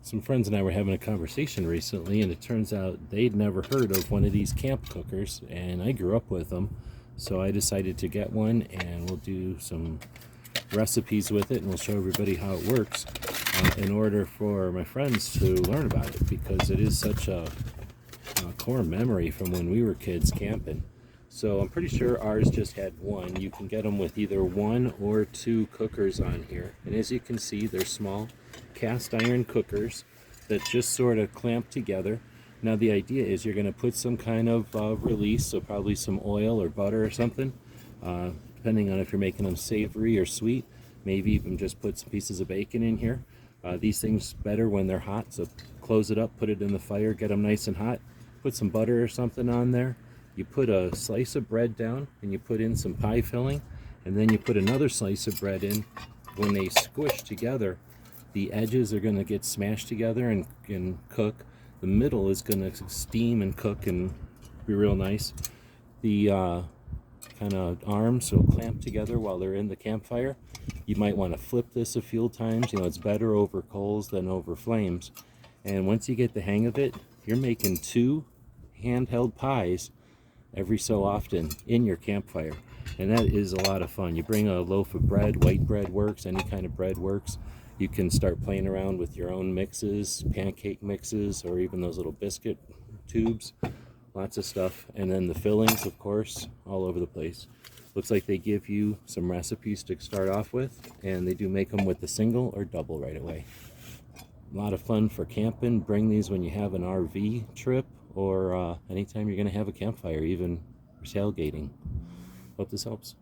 Some friends and I were having a conversation recently, and it turns out they'd never heard of one of these camp cookers, and I grew up with them, so I decided to get one, and we'll do some recipes with it, and we'll show everybody how it works in order for my friends to learn about it, because it is such a core memory from when we were kids camping. So I'm pretty sure ours just had one. You can get them with either 1 or 2 cookers on here. And as you can see, they're small cast iron cookers that just sort of clamp together. Now the idea is you're going to put some kind of release, so probably some oil or butter or something, depending on if you're making them savory or sweet. Maybe even just put some pieces of bacon in here. These things better when they're hot, so close it up, put it in the fire, get them nice and hot. Put some butter or something on there. You put a slice of bread down, and you put in some pie filling, and then you put another slice of bread in. When they squish together, the edges are going to get smashed together and cook. The middle is going to steam and cook and be real nice. The kind of arms will clamp together while they're in the campfire. You might want to flip this a few times. You know, it's better over coals than over flames. And once you get the hang of it, you're making 2 handheld pies every so often in your campfire, and that is a lot of fun. You bring a loaf of bread, white bread works, any kind of bread works. You can start playing around with your own mixes, pancake mixes, or even those little biscuit tubes. Lots of stuff. And then the fillings, of course, all over the place. Looks like they give you some recipes to start off with, and they do make them with the single or double right away. A lot of fun for camping. Bring these when you have an RV trip, or anytime you're going to have a campfire, even for tailgating. Hope this helps.